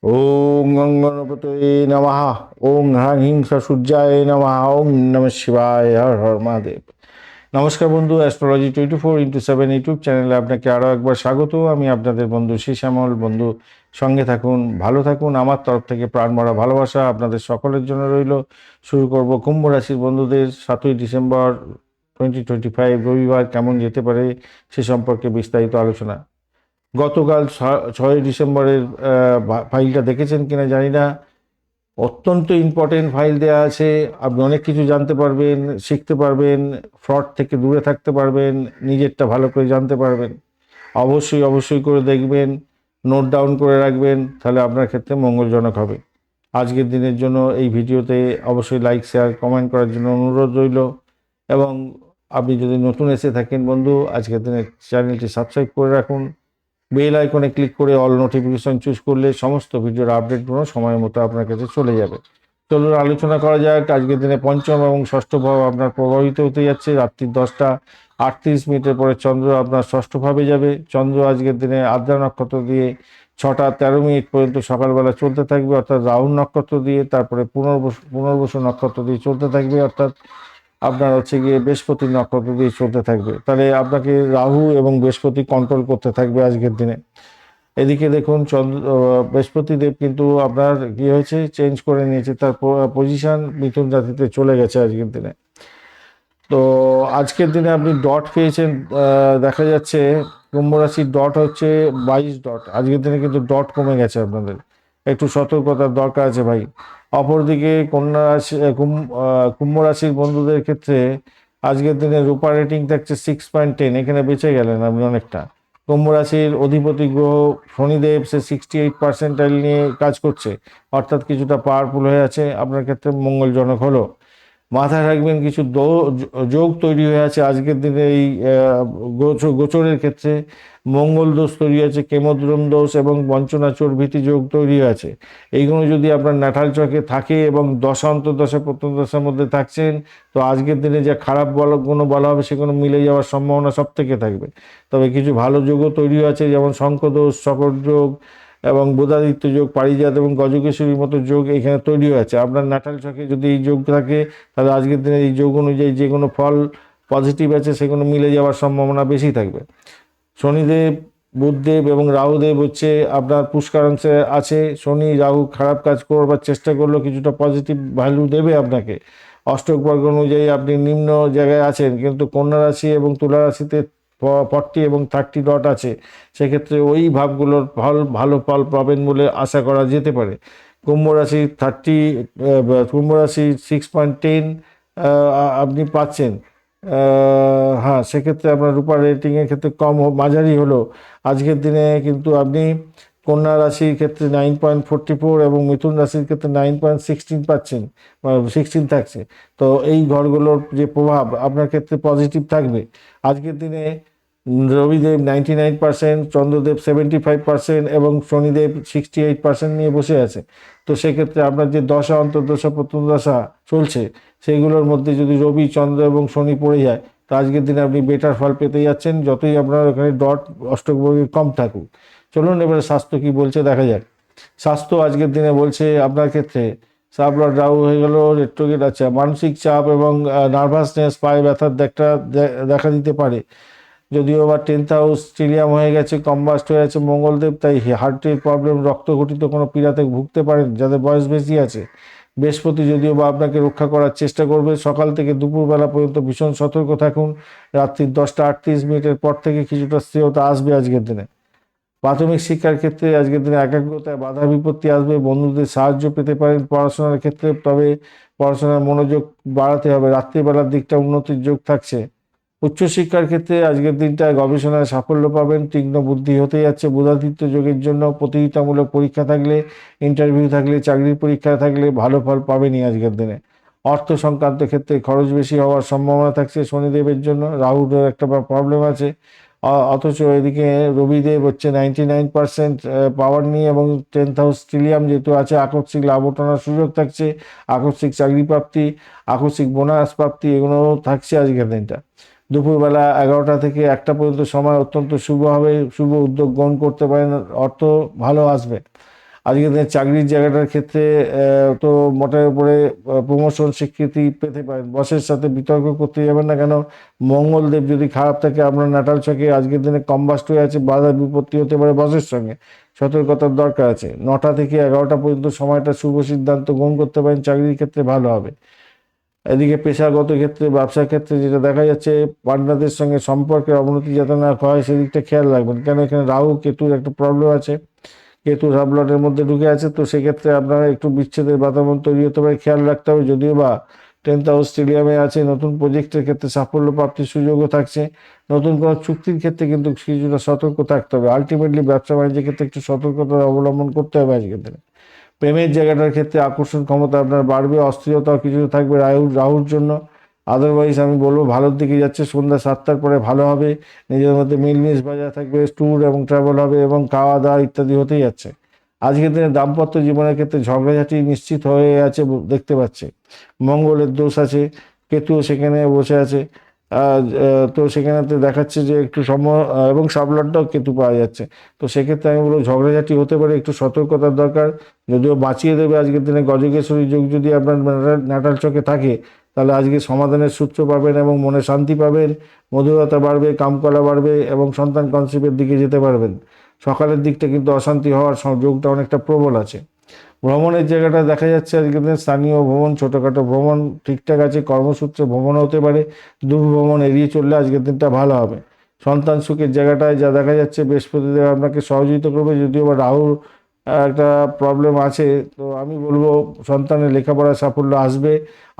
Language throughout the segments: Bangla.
ওং গং গণপতয়ে নমঃ। ওং হ্রাং হিং সূর্যায় নমঃ। ওং নমঃ শিবায়। হর হর মহাদেব। নমস্কার বন্ধু, অ্যাস্ট্রোলজি 24x7 ইউটিউব চ্যানেলে আপনাকে আরও একবার স্বাগত। আমি আপনাদের বন্ধু শ্যামল। বন্ধু সঙ্গে থাকুন, ভালো থাকুন। আমার তরফ থেকে প্রাণ ভরা ভালোবাসা আপনাদের সকলের জন্য রইল। শুরু করব কুম্ভ রাশির বন্ধুদের 7ই ডিসেম্বর 2025 রবিবার কেমন যেতে পারে সে সম্পর্কে বিস্তারিত আলোচনা। গতকাল 6ই ডিসেম্বরের ফাইলটা দেখেছেন কিনা জানি না। অত্যন্ত ইম্পর্টেন্ট ফাইল দেওয়া আছে। আপনি অনেক কিছু জানতে পারবেন, শিখতে পারবেন, ফ্রড থেকে দূরে থাকতে পারবেন, নিজেরটা ভালো করে জানতে পারবেন। অবশ্যই অবশ্যই করে দেখবেন, নোট ডাউন করে রাখবেন, তাহলে আপনার ক্ষেত্রে মঙ্গলজনক হবে। আজকের দিনের জন্য এই ভিডিওতে অবশ্যই লাইক শেয়ার কমেন্ট করার জন্য অনুরোধ রইল। এবং আপনি যদি নতুন এসে থাকেন বন্ধু, আজকের দিনের চ্যানেলটি সাবস্ক্রাইব করে রাখুন। বেল আইকনে ক্লিক করে অল নোটিফিকেশন চুজ করলে সমস্ত ভিডিওর আপডেটগুলো সময় মতো আপনার কাছে চলে যাবে। চলুন আলোচনা করা যাক। আজকের দিনে পঞ্চম এবং ষষ্ঠ ভাব আপনার প্রভাবিত হতে যাচ্ছে। রাত্রি 10টা 38 মিনিটের পরে চন্দ্র আপনার ষষ্ঠ ভাবে যাবে। চন্দ্র আজকের দিনে আদ্রা নক্ষত্র দিয়ে 6টা 13 মিনিট পর্যন্ত সকালবেলা চলতে থাকবে, অর্থাৎ রাহু নক্ষত্র দিয়ে, তারপরে পুনর্বসু নক্ষত্র দিয়ে চলতে থাকবে, অর্থাৎ আপনার হচ্ছে গিয়ে বৃহস্পতি নক্ষত্র দিয়ে চলতে থাকবে। তাহলে আপনাকে রাহু এবং বৃহস্পতি কন্ট্রোল করতে থাকবে আজকের দিনে। এদিকে দেখুন বৃহস্পতি দেব কিন্তু আপনার কি হয়েছে, চেঞ্জ করে নিয়েছে তার পজিশন, মিথুন রাশিতে চলে গেছে আজকের দিনে। তো আজকের দিনে আপনি ডট পেয়েছেন, দেখা যাচ্ছে কুম্ভ রাশির ডট হচ্ছে 22 ডট। আজকের দিনে কিন্তু ডট কমে গেছে, আপনাদের একটু সতর্কতার দরকার আছে ভাই। অপরদিকে কন্যা রাশি কুম্ভ রাশির বন্ধুদের ক্ষেত্রে আজকের দিনে রূপা রেটিং থাকছে 6.10। এখানে বেঁচে গেলেন আপনি অনেকটা। কুম্ভ রাশির অধিপতি গ্রহ শনিদেব সে 68% নিয়ে কাজ করছে, অর্থাৎ কিছুটা পাওয়ারফুল হয়ে আছে, আপনার ক্ষেত্রে মঙ্গলজনক হলো। মাথায় রাখবেন কিছু যোগ তৈরি হয়ে আছে আজকের দিনে এই গোচরের ক্ষেত্রে। মঙ্গল দোষ তৈরি আছে, কেমদ্রম দোষ এবং বঞ্চনা চর্বিতি যোগ তৈরি আছে। এইগুলো যদি আপনার নাটাল চকে থাকে এবং দশা অন্তর্দশা প্রত্যন্তদশার মধ্যে থাকছেন, তো আজকের দিনে যা খারাপ কোনো বলা হবে সেগুলো মিলে যাওয়ার সম্ভাবনা সব থেকে থাকবে। তবে কিছু ভালো যোগও তৈরি আছে, যেমন শঙ্খদোষ, শকট যোগ এবং বুধাদিত্য যোগ, পারিজাত এবং গজকেশ্বরীর মতো যোগ এখানে তৈরি হয়েছে। আপনার নাটাল চকে যদি এই যোগ থাকে, তাহলে আজকের দিনে এই যোগ অনুযায়ী যে কোনো ফল পজিটিভ আছে সেগুলো মিলে যাওয়ার সম্ভাবনা বেশি থাকবে। শনিদেব, বুধদেব এবং রাহুদেব হচ্ছে আপনার পুষ্কর অংশে আছে। শনি রাহু খারাপ কাজ করবার চেষ্টা করলেও কিছুটা পজিটিভ ভ্যালু দেবে আপনাকে। অষ্টক বর্গ অনুযায়ী আপনি নিম্ন জায়গায় আছেন, কিন্তু কন্যা রাশি এবং তুলা রাশিতে 40 এবং 30 ডট আছে। সেক্ষেত্রে ওই ভাবগুলোর ভালো ফল পাবেন বলে আশা করা যেতে পারে। কুম্ভ রাশি 6.10 আপনি পাচ্ছেন। হ্যাঁ, সেক্ষেত্রে আপনার রূপার রেটিংয়ের ক্ষেত্রে কম মাঝারি হলো। আজকের দিনে কিন্তু আপনি কন্যা রাশির ক্ষেত্রে 9.44 এবং মিথুন রাশির ক্ষেত্রে 9.16 পাচ্ছেন, 16 থাকছে। তো এই ঘরগুলোর যে প্রভাব আপনার ক্ষেত্রে পজিটিভ থাকবে। আজকের দিনে রবিদেব 99%, চন্দ্রদেব 75% এবং শনিদেব 68% নিয়ে বসে আছে। তো সেক্ষেত্রে আপনার যে দশা অন্তর্দশা প্রত্যন্তদশা চলছে, সেইগুলোর মধ্যে যদি রবি, চন্দ্র এবং শনি পড়ে যায়, তো আজকের দিনে আপনি বেটার ফল পেতে যাচ্ছেন, যতই আপনার ওখানে ডট অষ্টকবর্গে কম থাকুক। চলুন এবারে স্বাস্থ্য কি বলছে দেখা যাক। স্বাস্থ্য আজকের দিনে বলছে আপনার ক্ষেত্রে সাবলট রাহু হয়ে গেল, রেট্রোগেট। আচ্ছা, মানসিক চাপ এবং নার্ভাসনেস, পায়ে ব্যথার দেখা দিতে পারে। যদিও বা 10th হাউস স্টিলিয়াম হয়ে গেছে, কম্বাস্ট হয়ে আছে মঙ্গলদেব, তাই হার্টের প্রবলেম, রক্তঘটিত কোনো পীড়াতে ভুগতে পারেন যাদের বয়স বেশি আছে। বৃহস্পতি যদিও বা আপনাকে রক্ষা করার চেষ্টা করবে। সকাল থেকে দুপুরবেলা পর্যন্ত ভীষণ সতর্ক থাকুন। রাত্রি 10টা 38 মিনিটের পর থেকে কিছুটা স্থিরতা আসবে আজকের দিনে। প্রাথমিক শিক্ষার ক্ষেত্রে আজকের দিনে একাগ্রতায় বাধা বিপত্তি আসবে, বন্ধুদের সাহায্য পেতে পারেন পড়াশোনার ক্ষেত্রে, তবে পড়াশোনার মনোযোগ বাড়াতে হবে। রাত্রিবেলার দিকটা উন্নতির যোগ থাকছে। উচ্চশিক্ষার ক্ষেত্রে আজকের দিনটায় গবেষণায় সাফল্য পাবেন, তীক্ষ্ণ বুদ্ধি হতে যাচ্ছে। বুধাদিত্য যোগের জন্য প্রতিযোগিতামূলক পরীক্ষা থাকলে, ইন্টারভিউ থাকলে, চাকরির পরীক্ষা থাকলে ভালো ফল পাবেনই আজকের দিনে। অর্থ সংক্রান্ত ক্ষেত্রে খরচ বেশি হওয়ার সম্ভাবনা থাকছে শনিদেবের জন্য। রাহুর একটা প্রবলেম আছে। অথচ এদিকে রবিদেব হচ্ছে 99% পাওয়ার নিয়ে এবং 10th হাউস স্টিলিয়াম যেহেতু আছে, আকস্মিক লাভ ওঠানোর সুযোগ থাকছে। আকস্মিক চাকরি প্রাপ্তি, আকস্মিক বোনাস প্রাপ্তি এগুলো থাকছে আজকের দিনটা। দুপুরবেলা 11টা থেকে 1টা পর্যন্ত সময় অত্যন্ত শুভ হবে, শুভ উদ্যোগ গ্রহণ করতে পারেন, অর্থ ভালো আসবে। আজকের দিনে চাকরির জায়গাটার ক্ষেত্রে তো মোটের উপরে প্রমোশন স্বীকৃতি পেতে পারেন। বসের সাথে বিতর্ক করতে যাবেন না, কেন মঙ্গলদেব যদি খারাপ থাকে আপনার নাটাল ছকে আজকের দিনে কম্বাস্ট হয়ে আছে, বাধা বিপত্তি হতে পারে বসের সঙ্গে, সতর্কতার দরকার আছে। 9টা থেকে 11টা পর্যন্ত সময়টা শুভ সিদ্ধান্ত গ্রহণ করতে পারেন, চাকরির ক্ষেত্রে ভালো হবে। এদিকে পেশাগত ক্ষেত্রে, ব্যবসার ক্ষেত্রে যেটা দেখা যাচ্ছে, পার্টনারদের সঙ্গে সম্পর্কের অবনতি যাতে না হয় সেদিকটা খেয়াল রাখবেন, কেন এখানে রাহু কেতুর একটা প্রবলেম আছে, কেতু সাবলটের মধ্যে ঢুকে আছে, তো সেক্ষেত্রে আপনারা একটু বিচ্ছেদের বাতাবরণ তৈরি হতে পারে, খেয়াল রাখতে হবে। যদিও বা 10th হাউস স্টেডিয়ামে আছে, নতুন প্রজেক্টের ক্ষেত্রে সাফল্য প্রাপ্তির সুযোগও থাকছে। নতুন কোনো চুক্তির ক্ষেত্রে কিন্তু কিছুটা সতর্ক থাকতে হবে। আলটিমেটলি ব্যবসা বাণিজ্যের ক্ষেত্রে একটু সতর্কতা অবলম্বন করতে হবে আজকের দিনে। প্রেমের জায়গাটার ক্ষেত্রে আকর্ষণ ক্ষমতা আপনার বাড়বে, অস্থিরতাও কিছুটা থাকবে রাহুর জন্য। আদারওয়াইজ আমি বলবো ভালোর দিকে যাচ্ছে, সন্ধ্যা 7টার পরে ভালো হবে, নিজের মধ্যে মিলমিশ বজায় থাকবে, ট্যুর এবং ট্রাভেল হবে এবং খাওয়া দাওয়া ইত্যাদি হতেই যাচ্ছে। আজকের দিনে দাম্পত্য জীবনের ক্ষেত্রে ঝগড়াঝাটি নিশ্চিত হয়ে আছে দেখতে পাচ্ছি। মঙ্গলের দোষ আছে, কেতুও সেখানে বসে আছে, তো সেখানেতে দেখাচ্ছে যে একটু সময় এবং সাবলটটাও কেতু পাওয়া যাচ্ছে। তো সেক্ষেত্রে আমি বলবো ঝগড়াঝাটি হতে পারে, একটু সতর্কতার দরকার। যদিও বাঁচিয়ে দেবে আজকের দিনে গজকেশ্বরী যোগ যদি আপনার নাটাল চকে থাকে, তাহলে আজকে সমাধানের সূত্র পাবেন এবং মনে শান্তি পাবেন, মধুরতা বাড়বে, কামকলা বাড়বে এবং সন্তান কনসেপ্টের দিকে যেতে পারবেন। সকালের দিকটা কিন্তু অশান্তি হওয়ার যোগটা অনেকটা প্রবল আছে। ভ্রমণের জায়গাটা দেখা যাচ্ছে আজকের দিনে স্থানীয় ভ্রমণ, ছোটোখাটো ভ্রমণ ঠিকঠাক আছে, কর্মসূত্রে ভ্রমণ হতে পারে, দূরভ্রমণ এড়িয়ে চললে আজকের দিনটা ভালো হবে। সন্তান সুখের জায়গাটায় যা দেখা যাচ্ছে, বৃহস্পতিদেব আপনাকে সহযোগিতা করবে, যদিও বা রাহুর একটা প্রবলেম আছে। তো আমি বলবো সন্তানের লেখাপড়া সাফল্য আসবে,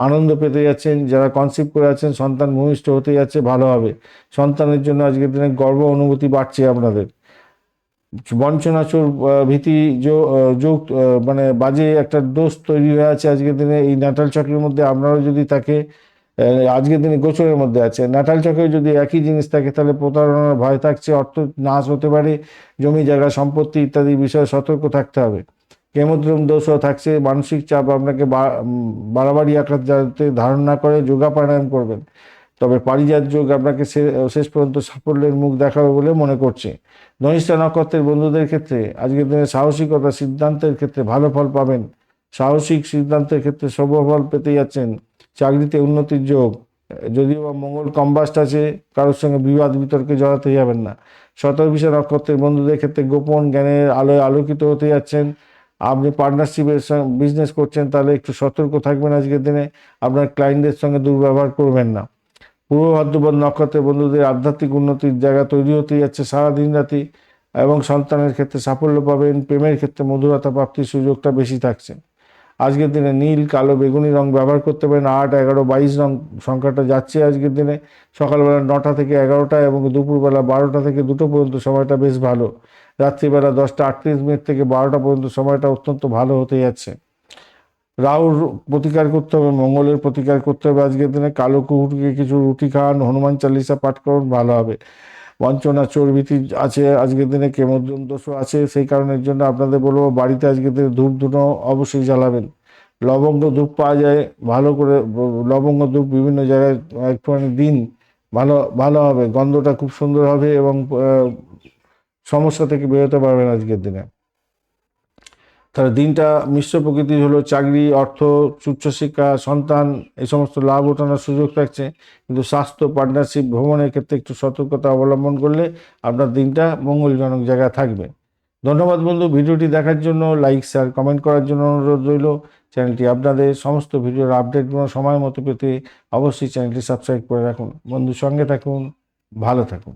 আনন্দ পেতে যাচ্ছেন, যারা কনসিভ করে আছেন সন্তান ভূমিষ্ঠ হতে যাচ্ছে, ভালো হবে। সন্তানের জন্য আজকের দিনে গর্ব অনুভূতি বাড়ছে আপনাদের। বঞ্চনাচুর ভীতি যোগ মানে বাজে একটা দোষ তৈরি হয়ে আছে আজকের দিনে এই নাটাল চক্রের মধ্যে। আপনারও যদি থাকে, আজকের দিনে গোচরের মধ্যে আছে, নাটাল চক্রে যদি একই জিনিস থাকে, তাহলে প্রতারণার ভয় থাকছে, অর্থ নাশ হতে পারে, জমি জায়গা সম্পত্তি ইত্যাদি বিষয়ে সতর্ক থাকতে হবে। কেমোদ্রম দোষও থাকছে, মানসিক চাপ আপনাকে বাড়াবাড়ি আকার যাতে ধারণ না করে যোগা প্রাণায়াম করবেন। তবে পারিজাত যোগ আপনাকে শেষ পর্যন্ত সাফল্যের মুখ দেখাবে বলে মনে করছে। ধনিষ্ঠা নক্ষত্রের বন্ধুদের ক্ষেত্রে আজকের দিনে সাহসিকতা সিদ্ধান্তের ক্ষেত্রে ভালো ফল পাবেন, সাহসিক সিদ্ধান্তের ক্ষেত্রে শুভ ফল পেতে যাচ্ছেন। চাকরিতে উন্নতির যোগ, যদিও বা মঙ্গল কম্বাস্ট আছে, কারোর সঙ্গে বিবাদ বিতর্কে জড়াতে যাবেন না। শতভিষা নক্ষত্রের বন্ধুদের ক্ষেত্রে গোপন জ্ঞানের আলোয় আলোকিত হতে যাচ্ছেন। আপনি পার্টনারশিপের সঙ্গে বিজনেস করছেন, তাহলে একটু সতর্ক থাকবেন আজকের দিনে, আপনার ক্লায়েন্টদের সঙ্গে দুর্ব্যবহার করবেন না। পূর্ব ভাদ্রপদ নক্ষত্রের বন্ধুদের আধ্যাত্মিক উন্নতির জায়গা তৈরি হতে যাচ্ছে সারাদিন রাতি, এবং সন্তানের ক্ষেত্রে সাফল্য পাবেন, প্রেমের ক্ষেত্রে মধুরতা প্রাপ্তির সুযোগটা বেশি থাকছে। আজকের দিনে নীল, কালো, বেগুনি রং ব্যবহার করতে পারেন। 8, 11, 22 রং সংখ্যাটা যাচ্ছে আজকের দিনে। সকালবেলা 9টা থেকে 11টা এবং দুপুরবেলা 12টা থেকে 2টো পর্যন্ত সময়টা বেশ ভালো। রাত্রিবেলা 10টা 38 মিনিট থেকে 12টা পর্যন্ত সময়টা অত্যন্ত ভালো হতে যাচ্ছে। রাহুর প্রতিকার করতে হবে, মঙ্গলের প্রতিকার করতে হবে আজকের দিনে। কালো কুকুরকে কিছু রুটি খাওয়ান, হনুমান চালিসা পাঠ করুন, ভালো হবে। বঞ্চনা চর্বিতি আছে আজকের দিনে, কেমোদ্রম দোষও আছে, সেই কারণের জন্য আপনাদের বলবো বাড়িতে আজকের দিনে ধূপ ধুনো অবশ্যই জ্বালাবেন। লবঙ্গ ধূপ পাওয়া যায়, ভালো করে লবঙ্গ ধূপ বিভিন্ন জায়গায় একটুখানি দিন, ভালো ভালো হবে, গন্ধটা খুব সুন্দর হবে এবং সমস্যা থেকে বেরোতে পারবেন আজকের দিনে। তাহলে দিনটা মিশ্র প্রকৃতির হলো, চাকরি, অর্থ, উচ্চশিক্ষা, সন্তান এই সমস্ত লাভ ওঠানোর সুযোগ থাকছে, কিন্তু স্বাস্থ্য, পার্টনারশিপ, ভ্রমণের ক্ষেত্রে একটু সতর্কতা অবলম্বন করলে আপনার দিনটা মঙ্গলজনক জায়গায় থাকবে। ধন্যবাদ বন্ধু, ভিডিওটি দেখার জন্য, লাইক শেয়ার কমেন্ট করার জন্য অনুরোধ রইল। চ্যানেলটি আপনাদের সমস্ত ভিডিওর আপডেটগুলো সময় মতো পেতে অবশ্যই চ্যানেলটি সাবস্ক্রাইব করে রাখুন। বন্ধু সঙ্গে থাকুন, ভালো থাকুন।